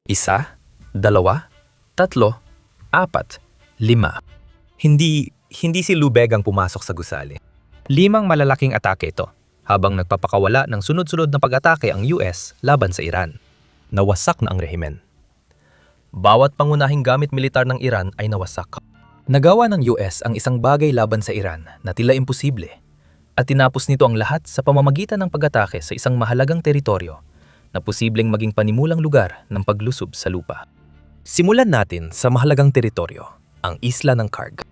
1, 2, 3, 4, 5. Hindi si Lubeg ang pumasok sa gusali. 5 malalaking atake ito, habang nagpapakawala ng sunod-sunod na pag-atake ang US laban sa Iran. Nawasak na ang rehimen. Bawat pangunahing gamit militar ng Iran ay nawasak. Nagawa ng US ang isang bagay laban sa Iran na tila imposible, at tinapos nito ang lahat sa pamamagitan ng pag-atake sa isang mahalagang teritoryo na posibleng maging panimulang lugar ng paglusob sa lupa. Simulan natin sa mahalagang teritoryo, ang isla ng Karg.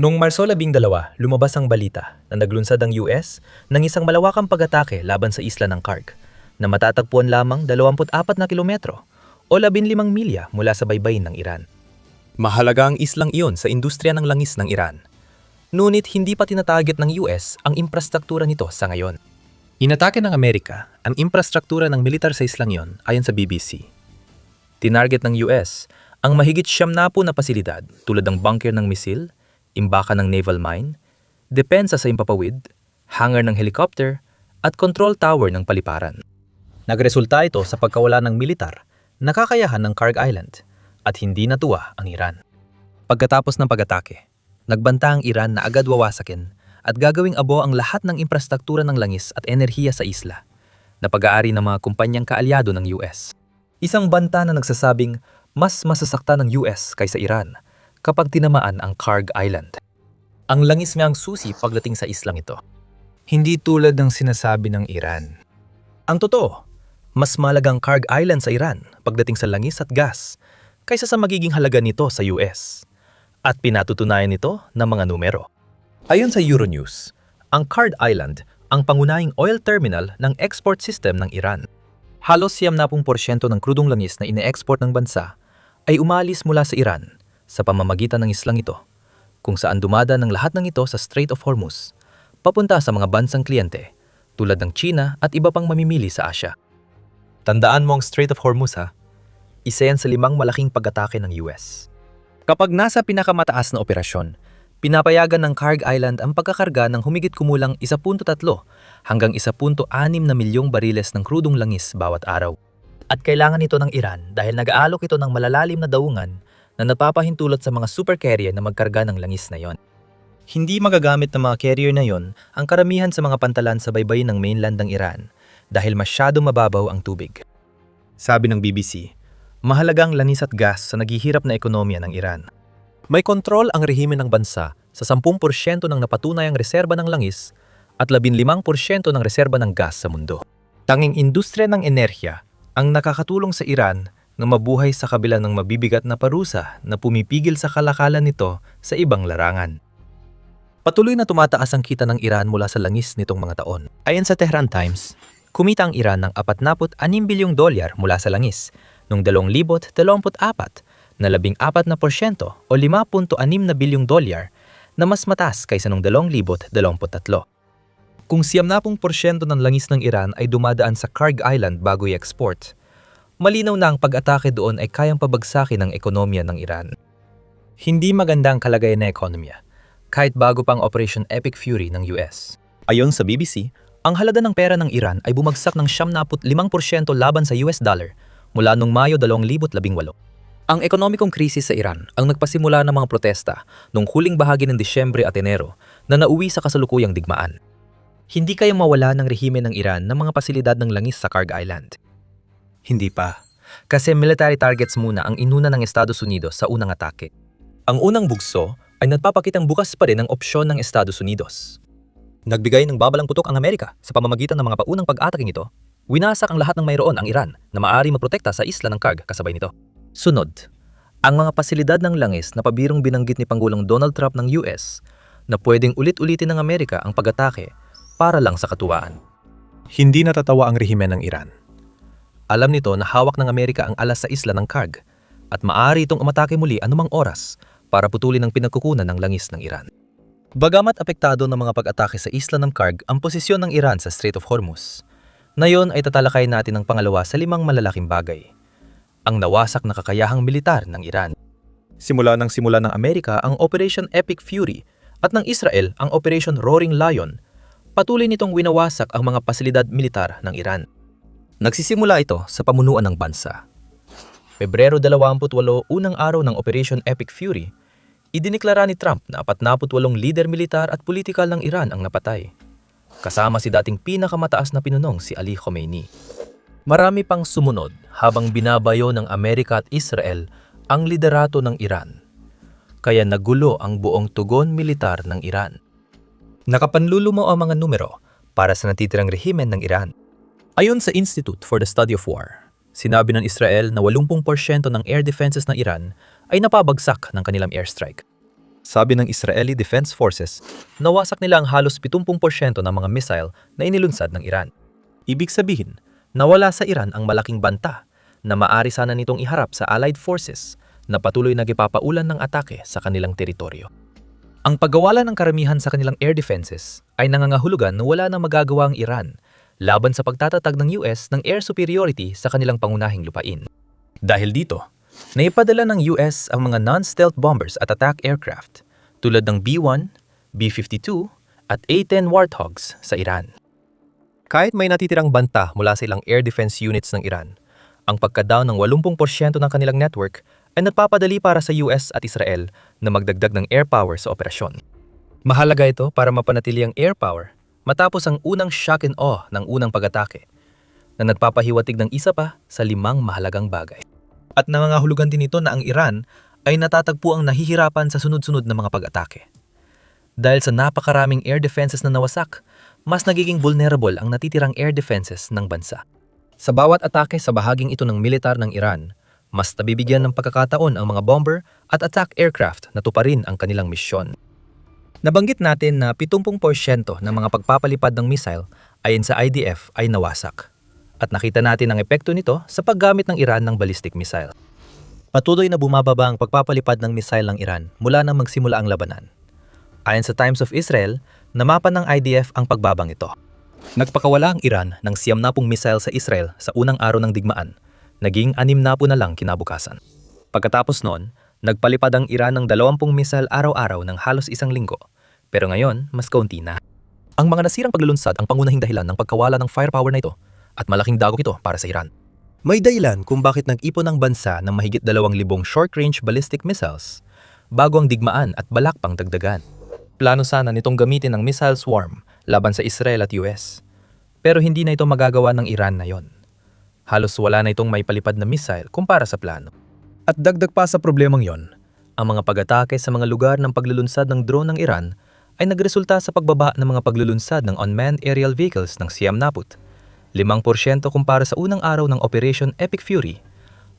Noong Marso 12, lumabas ang balita na naglunsad ang US ng isang malawakang pag-atake laban sa isla ng Karg na matatagpuan lamang 24 na kilometro o 15 milya mula sa baybayin ng Iran. Mahalaga ang islang iyon sa industriya ng langis ng Iran. Ngunit hindi pa tinatarget ng US ang infrastruktura nito sa ngayon. Inatake ng Amerika ang infrastruktura ng militar sa islang iyon ayon sa BBC. Tinarget ng US ang mahigit 70 na pasilidad tulad ng bunker ng misil, imbaka ng naval mine, depensa sa impapawid, hangar ng helicopter, at control tower ng paliparan. Nagresulta ito sa pagkawala ng militar na kakayahan ng Karg Island at hindi natuwa ang Iran. Pagkatapos ng pag-atake, nagbanta ang Iran na agad wawasakin at gagawing abo ang lahat ng infrastruktura ng langis at enerhiya sa isla na pag-aari ng mga kumpanyang kaalyado ng US. Isang banta na nagsasabing mas masasakta ng US kaysa Iran kapag tinamaan ang Karg Island. Ang langis nga ang susi pagdating sa islang ito. Hindi tulad ng sinasabi ng Iran. Ang totoo, mas malagang Karg Island sa Iran pagdating sa langis at gas kaysa sa magiging halaga nito sa US. At pinatutunayan nito ng mga numero. Ayon sa Euronews, ang Karg Island ang pangunahing oil terminal ng export system ng Iran. Halos 70% ng krudong langis na ine-export ng bansa ay umalis mula sa Iran sa pamamagitan ng islang ito, kung saan dumadaan ng lahat ng ito sa Strait of Hormuz, papunta sa mga bansang kliyente tulad ng China at iba pang mamimili sa Asya. Tandaan mo ang Strait of Hormuz ha, isa yan sa 5 malaking pag-atake ng US. Kapag nasa pinakamataas na operasyon, pinapayagan ng Karg Island ang pagkakarga ng humigit kumulang 1.3 hanggang 1.6 na milyong bariles ng krudong langis bawat araw. At kailangan ito ng Iran dahil nag-aalok ito ng malalalim na daungan na napapahintulot sa mga super carrier na magkarga ng langis na yon. Hindi magagamit ng mga carrier na yon ang karamihan sa mga pantalan sa baybayin ng mainland ng Iran dahil masyado mababaw ang tubig. Sabi ng BBC, mahalagang langis at gas sa naghihirap na ekonomiya ng Iran. May kontrol ang rehimen ng bansa sa 10% ng napatunayang reserba ng langis at 15% ng reserba ng gas sa mundo. Tanging industriya ng enerhiya ang nakakatulong sa Iran na mabuhay sa kabila ng mabibigat na parusa na pumipigil sa kalakalan nito sa ibang larangan. Patuloy na tumataas ang kita ng Iran mula sa langis nitong mga taon. Ayon sa Tehran Times, kumita ang Iran ng $46 bilyong mula sa langis noong 2024 na 14% o $5.6 bilyong na mas mataas kaysa noong 2023. Kung 70% ng langis ng Iran ay dumadaan sa Karg Island bago i-export, malinaw na ang pag-atake doon ay kayang pabagsakin ang ekonomiya ng Iran. Hindi maganda ang kalagayan ng ekonomiya, kahit bago pang Operation Epic Fury ng US. Ayon sa BBC, ang halaga ng pera ng Iran ay bumagsak ng 75% laban sa US dollar mula noong Mayo 2018. Ang ekonomikong krisis sa Iran ang nagpasimula ng mga protesta noong huling bahagi ng Disyembre at Enero na nauwi sa kasalukuyang digmaan. Hindi kayang mawala ng rehimen ng Iran ng mga pasilidad ng langis sa Karg Island. Hindi pa, kasi military targets muna ang inuna ng Estados Unidos sa unang atake. Ang unang bugso ay nagpapakitang bukas pa rin ang opsyon ng Estados Unidos. Nagbigay ng babalang putok ang Amerika sa pamamagitan ng mga paunang pag-atake nito, winasak ang lahat ng mayroon ang Iran na maaari maprotekta sa isla ng Karg kasabay nito. Sunod, ang mga pasilidad ng langis na pabirong binanggit ni Pangulong Donald Trump ng US na pwedeng ulit-ulitin ng Amerika ang pag-atake para lang sa katuwaan. Hindi natatawa ang rehimen ng Iran. Alam nito na hawak ng Amerika ang alas sa isla ng Karg at maaari itong umatake muli anumang oras para putulin ang pinagkukunan ng langis ng Iran. Bagamat apektado ng mga pag-atake sa isla ng Karg ang posisyon ng Iran sa Strait of Hormuz, ngayon ay tatalakayin natin ang pangalawa sa 5 malalaking bagay. Ang nawasak na kakayahang militar ng Iran. Simula ng Amerika ang Operation Epic Fury at ng Israel ang Operation Roaring Lion, patuloy nitong winawasak ang mga pasilidad militar ng Iran. Nagsisimula ito sa pamunuan ng bansa. Pebrero 28, unang araw ng Operation Epic Fury, idiniklara ni Trump na 48 lider militar at politikal ng Iran ang napatay. Kasama si dating pinakamataas na pinunong si Ali Khamenei. Marami pang sumunod habang binabayo ng Amerika at Israel ang liderato ng Iran. Kaya nagulo ang buong tugon militar ng Iran. Nakapanlulumo ang mga numero para sa natitirang rehimen ng Iran. Ayon sa Institute for the Study of War, sinabi ng Israel na 80% ng air defenses ng Iran ay napabagsak ng kanilang airstrike. Sabi ng Israeli Defense Forces, nawasak nila ang halos 70% ng mga missile na inilunsad ng Iran. Ibig sabihin, nawala sa Iran ang malaking banta na maari sana nitong iharap sa Allied Forces na patuloy nagipapaulan ng atake sa kanilang teritoryo. Ang paggawalan ng karamihan sa kanilang air defenses ay nangangahulugan na wala na magagawa ang Iran laban sa pagtatatag ng US ng air superiority sa kanilang pangunahing lupain. Dahil dito, naipadala ng US ang mga non-stealth bombers at attack aircraft tulad ng B-1, B-52 at A-10 Warthogs sa Iran. Kahit may natitirang banta mula sa ilang air defense units ng Iran, ang pagka-down ng 80% ng kanilang network ay nagpapadali para sa US at Israel na magdagdag ng air power sa operasyon. Mahalaga ito para mapanatili ang air power matapos ang unang shock and awe ng unang pag-atake na nagpapahiwatig ng isa pa sa 5 mahalagang bagay. At nangangahulugan din ito na ang Iran ay natatagpo ang nahihirapan sa sunod-sunod na mga pag-atake. Dahil sa napakaraming air defenses na nawasak, mas nagiging vulnerable ang natitirang air defenses ng bansa. Sa bawat atake sa bahaging ito ng militar ng Iran, mas nabibigyan ng pagkakataon ang mga bomber at attack aircraft na tuparin ang kanilang misyon. Nabanggit natin na 70% ng mga pagpapalipad ng missile ayon sa IDF ay nawasak. At nakita natin ang epekto nito sa paggamit ng Iran ng ballistic missile. Patuloy na bumababa ang pagpapalipad ng missile ng Iran mula nang magsimula ang labanan. Ayon sa Times of Israel, namapan ng IDF ang pagbabang ito. Nagpakawala ang Iran ng 90 missile sa Israel sa unang araw ng digmaan, naging 60 na lang kinabukasan. Pagkatapos noon, nagpalipad ang Iran ng 20 missile araw-araw ng halos isang linggo, pero ngayon mas kaunti na. Ang mga nasirang paglulunsad ang pangunahing dahilan ng pagkawala ng firepower na ito at malaking dagok ito para sa Iran. May dahilan kung bakit nag-ipon ang bansa ng mahigit 2,000 short-range ballistic missiles bago ang digmaan at balak pang dagdagan. Plano sana nitong gamitin ang missile swarm laban sa Israel at US. Pero hindi na ito magagawa ng Iran na yon. Halos wala na itong may palipad na missile kumpara sa plano. At dagdag pa sa problemang yon, ang mga pag-atake sa mga lugar ng paglulunsad ng drone ng Iran ay nagresulta sa pagbaba ng mga paglulunsad ng unmanned aerial vehicles ng 90%, 5% kumpara sa unang araw ng Operation Epic Fury,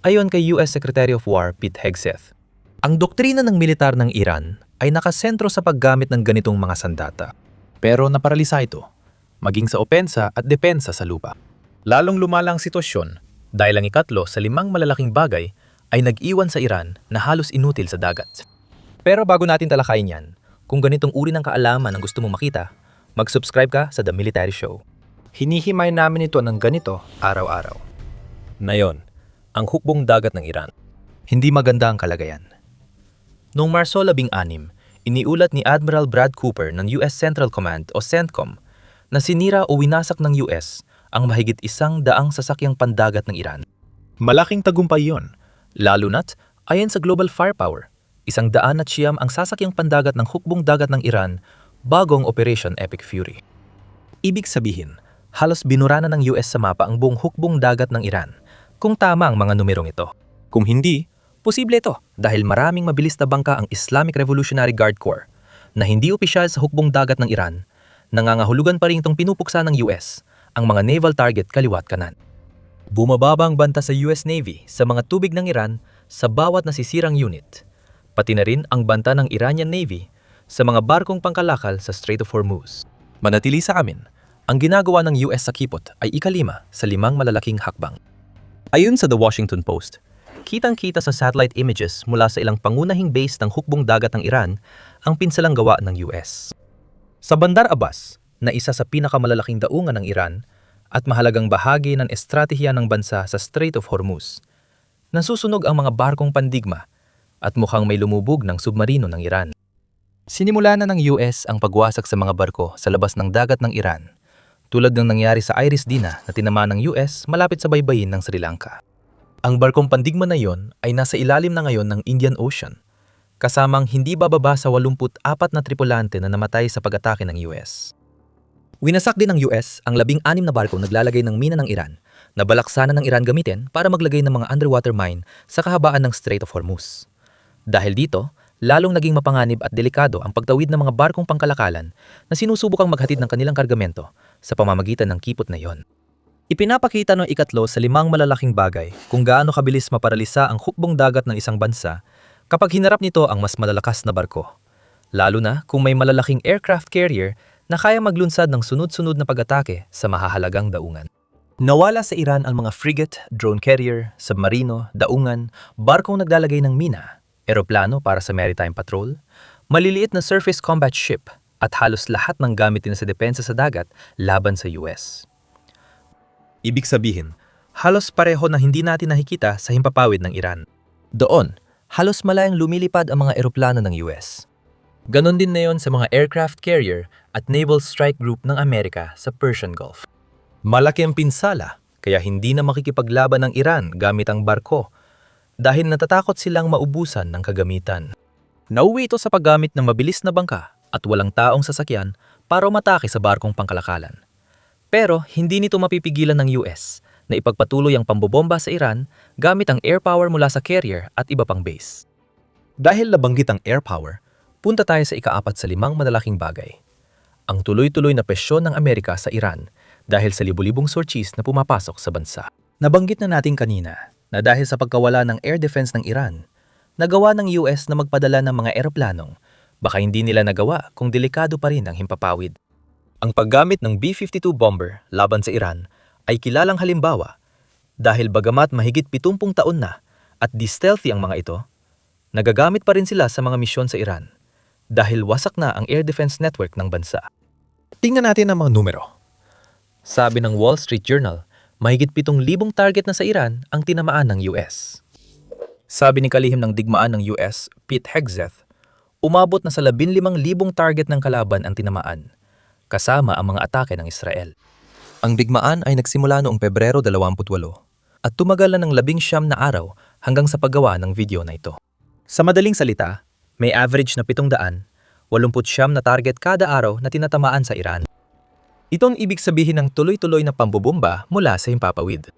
ayon kay US Secretary of War Pete Hegseth. Ang doktrina ng militar ng Iran ay nakasentro sa paggamit ng ganitong mga sandata. Pero naparalisa ito, maging sa opensa at depensa sa lupa. Lalong lumala ang sitwasyon dahil ang ikatlo sa 5 malalaking bagay ay nag-iwan sa Iran na halos inutil sa dagat. Pero bago natin talakayin yan, kung ganitong uri ng kaalaman ang gusto mong makita, mag-subscribe ka sa The Military Show. Hinihimay namin ito ng ganito araw-araw. Ngayon, ang hukbong dagat ng Iran. Hindi maganda ang kalagayan. Noong Marso 16, iniulat ni Admiral Brad Cooper ng US Central Command o CENTCOM na sinira o winasak ng US ang mahigit 100 sasakyang pandagat ng Iran. Malaking tagumpay yon, lalo na't ayon sa Global Firepower, 109 ang sasakyang pandagat ng hukbong dagat ng Iran bagong Operation Epic Fury. Ibig sabihin, halos binura na ng US sa mapa ang buong hukbong dagat ng Iran kung tama ang mga numerong ito. Kung hindi, posible ito dahil maraming mabilis na bangka ang Islamic Revolutionary Guard Corps na hindi opisyal sa hukbong dagat ng Iran, nangangahulugan pa rin itong pinupuksa ng US ang mga naval target kaliwat kanan. Bumababa ang banta sa US Navy sa mga tubig ng Iran sa bawat nasisirang unit, pati na rin ang banta ng Iranian Navy sa mga barkong pangkalakal sa Strait of Hormuz. Manatili sa amin, ang ginagawa ng US sa kipot ay ika-5 sa 5 malalaking hakbang. Ayon sa The Washington Post, kitang-kita sa satellite images mula sa ilang pangunahing base ng hukbong dagat ng Iran ang pinsalang gawa ng US. Sa Bandar Abbas, na isa sa pinakamalalaking daungan ng Iran at mahalagang bahagi ng estratehiya ng bansa sa Strait of Hormuz, nasusunog ang mga barkong pandigma at mukhang may lumubog ng submarino ng Iran. Sinimula na ng US ang pagwasak sa mga barko sa labas ng dagat ng Iran, tulad ng nangyari sa Iris Dina na tinamaan ng US malapit sa baybayin ng Sri Lanka. Ang barkong pandigma na yon ay nasa ilalim na ngayon ng Indian Ocean, kasamang hindi bababa sa 84 na tripulante na namatay sa pag-atake ng US. Winasak din ng US ang 16 na barkong naglalagay ng mina ng Iran na balak sana ng Iran gamitin para maglagay ng mga underwater mine sa kahabaan ng Strait of Hormuz. Dahil dito, lalong naging mapanganib at delikado ang pagtawid ng mga barkong pangkalakalan na sinusubukang maghatid ng kanilang kargamento sa pamamagitan ng kipot na yon. Ipinapakita ng ikatlo sa 5 malalaking bagay kung gaano kabilis maparalisa ang hukbong dagat ng isang bansa kapag hinarap nito ang mas malalakas na barko, lalo na kung may malalaking aircraft carrier na kaya maglunsad ng sunod-sunod na pag-atake sa mahahalagang daungan. Nawala sa Iran ang mga frigate, drone carrier, submarino, daungan, barkong naglalagay ng mina, eroplano para sa maritime patrol, maliliit na surface combat ship at halos lahat ng gamit nila sa depensa sa dagat laban sa US. Ibig sabihin, halos pareho na hindi natin nakikita sa himpapawid ng Iran. Doon, halos malayang lumilipad ang mga eroplano ng US. Ganon din na yon sa mga aircraft carrier at naval strike group ng Amerika sa Persian Gulf. Malaki ang pinsala, kaya hindi na makikipaglaban ng Iran gamit ang barko dahil natatakot silang maubusan ng kagamitan. Nauwi ito sa paggamit ng mabilis na bangka at walang taong sasakyan para umatake sa barkong pangkalakalan. Pero hindi nito mapipigilan ng US na ipagpatuloy ang pambobomba sa Iran gamit ang air power mula sa carrier at iba pang base. Dahil nabanggit ang air power, punta tayo sa ika-4 sa 5 malalaking bagay. Ang tuloy-tuloy na presyon ng Amerika sa Iran dahil sa libu-libong sorties na pumapasok sa bansa. Nabanggit na natin kanina na dahil sa pagkawala ng air defense ng Iran, nagawa ng US na magpadala ng mga eroplanong baka hindi nila nagawa kung delikado pa rin ang himpapawid. Ang paggamit ng B-52 bomber laban sa Iran ay kilalang halimbawa dahil bagamat mahigit 70 taon na at di-stealthy ang mga ito, nagagamit pa rin sila sa mga misyon sa Iran dahil wasak na ang air defense network ng bansa. Tingnan natin ang mga numero. Sabi ng Wall Street Journal, mahigit 7,000 target na sa Iran ang tinamaan ng US. Sabi ni kalihim ng digmaan ng US, Pete Hegseth, umabot na sa 15,000 target ng kalaban ang tinamaan, kasama ang mga atake ng Israel. Ang digmaan ay nagsimula noong Pebrero 28 at tumagal na ng 19 na araw hanggang sa paggawa ng video na ito. Sa madaling salita, may average na 700, 89 na target kada araw na tinatamaan sa Iran. Itong ibig sabihin ng tuloy-tuloy na pambobomba mula sa himpapawid.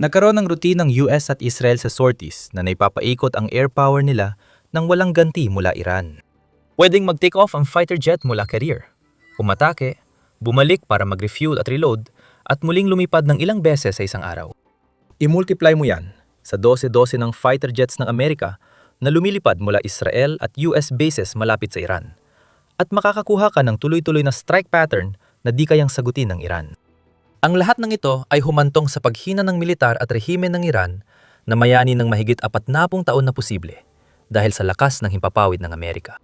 Nagkaroon ng routine ng US at Israel sa sorties na naipapaikot ang air power nila nang walang ganti mula Iran. Pwedeng mag-take off ang fighter jet mula carrier, umatake, bumalik para mag-refuel at reload, at muling lumipad ng ilang beses sa isang araw. I-multiply mo yan sa 12-12 ng fighter jets ng Amerika na lumilipad mula Israel at US bases malapit sa Iran, at makakakuha ka ng tuloy-tuloy na strike pattern na di kayang sagutin ng Iran. Ang lahat ng ito ay humantong sa paghina ng militar at rehimen ng Iran na mayani ng mahigit 40 taon na posible dahil sa lakas ng himpapawid ng Amerika.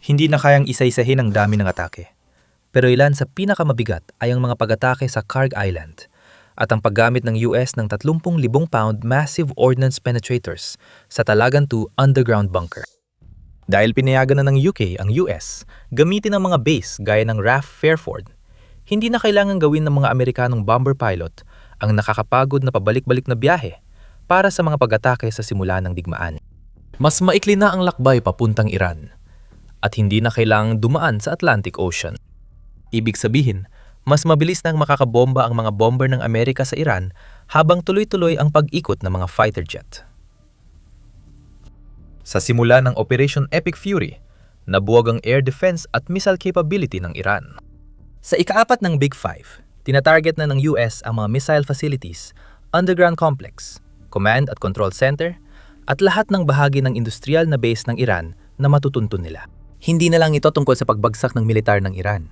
Hindi na kayang isa-isahin ang dami ng atake, pero ilan sa pinakamabigat ay ang mga pag-atake sa Kharg Island at ang paggamit ng US ng 30,000 pound massive ordnance penetrators sa Talagan 2 underground bunker. Dahil pinayagan na ng UK ang US gamitin ang mga base gaya ng RAF Fairford, hindi na kailangan gawin ng mga Amerikanong bomber pilot ang nakakapagod na pabalik-balik na biyahe para sa mga pag-atake sa simula ng digmaan. Mas maikli na ang lakbay papuntang Iran at hindi na kailangang dumaan sa Atlantic Ocean. Ibig sabihin, mas mabilis nang makakabomba ang mga bomber ng Amerika sa Iran habang tuloy-tuloy ang pag-ikot ng mga fighter jet. Sa simula ng Operation Epic Fury, nabuwag ang air defense at missile capability ng Iran. Sa ika-4 ng Big Five, tinatarget na ng US ang mga missile facilities, underground complex, command at control center, at lahat ng bahagi ng industrial na base ng Iran na matutuntun nila. Hindi na lang ito tungkol sa pagbagsak ng militar ng Iran.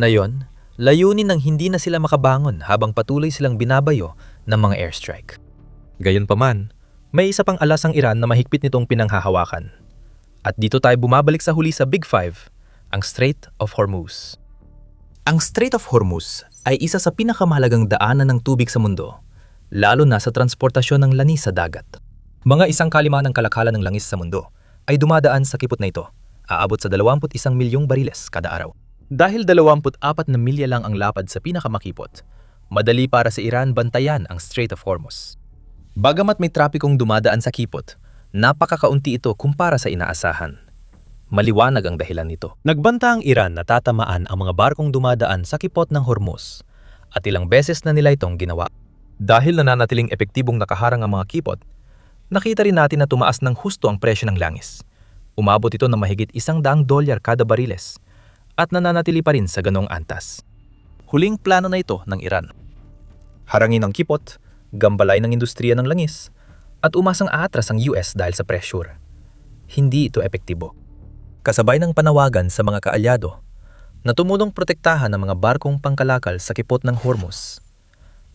Ngayon, layunin ng hindi na sila makabangon habang patuloy silang binabayo ng mga airstrike. Gayunpaman, may isa pang alas ang Iran na mahigpit nitong pinanghahawakan. At dito tayo bumabalik sa huli sa Big Five, ang Strait of Hormuz. Ang Strait of Hormuz ay isa sa pinakamahalagang daanan ng tubig sa mundo, lalo na sa transportasyon ng langis sa dagat. Mga 1/5 ng kalakalan ng langis sa mundo ay dumadaan sa kipot na ito, aabot sa 21 milyong bariles kada araw. Dahil 24 na milya lang ang lapad sa pinakamakipot, madali para sa Iran bantayan ang Strait of Hormuz. Bagamat may trapikong dumadaan sa Kipot, napakakaunti ito kumpara sa inaasahan. Maliwanag ang dahilan nito. Nagbanta ang Iran na tatamaan ang mga barkong dumadaan sa Kipot ng Hormuz at ilang beses na nila itong ginawa. Dahil nananatiling epektibong nakaharang ang mga kipot, nakita rin natin na tumaas ng husto ang presyo ng langis. Umabot ito ng mahigit $100 kada bariles at nananatili pa rin sa ganong antas. Huling plano na ito ng Iran. Harangin ang kipot, gambalay ng industriya ng langis, at umasang aatras ang US dahil sa pressure. Hindi ito epektibo. Kasabay ng panawagan sa mga kaalyado na tumulong protektahan ang mga barkong pangkalakal sa Kipot ng Hormuz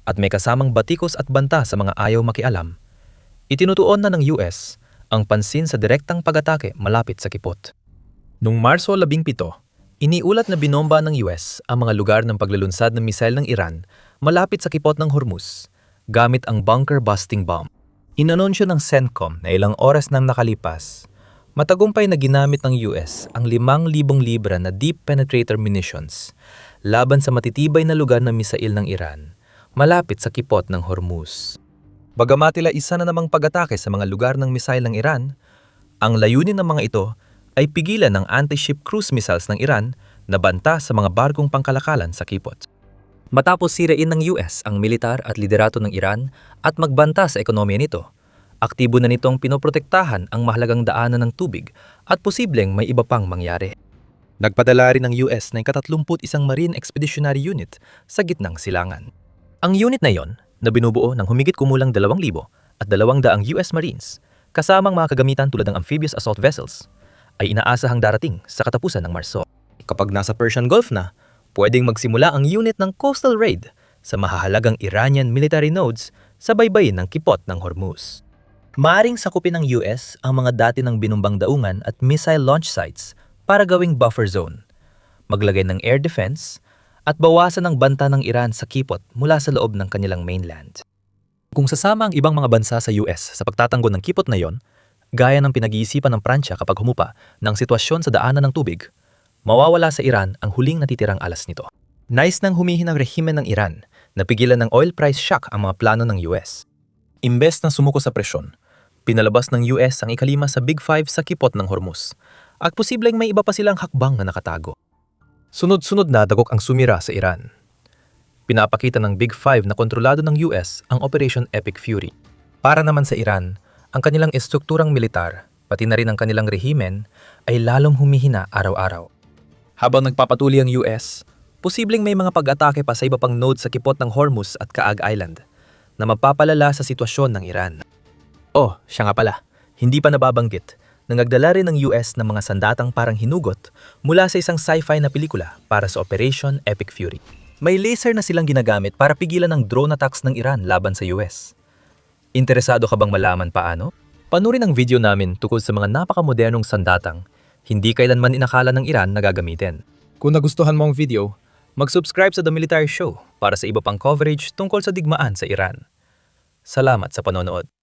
at may kasamang batikos at banta sa mga ayaw makialam, itinutuon na ng US ang pansin sa direktang pag-atake malapit sa Kipot. Noong Marso 17, iniulat na binomba ng US ang mga lugar ng paglulunsad ng misail ng Iran malapit sa Kipot ng Hormuz gamit ang bunker-busting bomb. Inanunsyo ng CENTCOM na ilang oras nang nakalipas, matagumpay na ginamit ng US ang 5,000 libra na deep penetrator munitions laban sa matitibay na lugar ng misail ng Iran malapit sa Kipot ng Hormuz. Bagamat tila isa na namang pag-atake sa mga lugar ng misail ng Iran, ang layunin ng mga ito ay pigilan ng anti-ship cruise missiles ng Iran na banta sa mga barkong pangkalakalan sa Kipot. Matapos sirain ng US ang militar at liderato ng Iran at magbanta sa ekonomiya nito, aktibo na nitong pinoprotektahan ang mahalagang daanan ng tubig at posibleng may iba pang mangyari. Nagpadala rin ng US ng 31 Marine Expeditionary Unit sa gitnang silangan. Ang unit na yon, na binubuo ng humigit kumulang 2,000 at 200 US Marines, kasamang mga kagamitan tulad ng amphibious assault vessels, ay inaasahang darating sa katapusan ng Marso. Kapag nasa Persian Gulf na, pwedeng magsimula ang unit ng coastal raid sa mahahalagang Iranian military nodes sa baybayin ng Kipot ng Hormuz. Maaring sakupin ng US ang mga dati ng binumbang daungan at missile launch sites para gawing buffer zone, maglagay ng air defense, at bawasan ang banta ng Iran sa Kipot mula sa loob ng kanilang mainland. Kung sasama ang ibang mga bansa sa US sa pagtatanggol ng Kipot na yon, gaya ng pinag-iisipan ng Pransya kapag humupa ng sitwasyon sa daanan ng tubig, mawawala sa Iran ang huling natitirang alas nito. Nais nang humihin ang rehimen ng Iran na pigilan ng oil price shock ang mga plano ng US. Imbes na sumuko sa presyon, pinalabas ng US ang ikalima sa Big Five sa Kipot ng Hormuz at posibleng may iba pa silang hakbang na nakatago. Sunod-sunod na dagok ang sumira sa Iran. Pinapakita ng Big Five na kontrolado ng US ang Operation Epic Fury. Para naman sa Iran, ang kanilang estrukturang militar, pati na rin ang kanilang rehimen, ay lalong humihina araw-araw. Habang nagpapatuloy ang US, posibleng may mga pag-atake pa sa iba pang node sa Kipot ng Hormuz at Kaag Island na mapapalala sa sitwasyon ng Iran. Oh, siya nga pala, hindi pa nababanggit na nagdala rin ng US ng mga sandatang parang hinugot mula sa isang sci-fi na pelikula para sa Operation Epic Fury. May laser na silang ginagamit para pigilan ang drone attacks ng Iran laban sa US. Interesado ka bang malaman paano? Panurin ang video namin tungkol sa mga napakamodernong sandatang hindi kailanman inakala ng Iran na gagamitin. Kung nagustuhan mo ang video, mag-subscribe sa The Military Show para sa iba pang coverage tungkol sa digmaan sa Iran. Salamat sa panonood.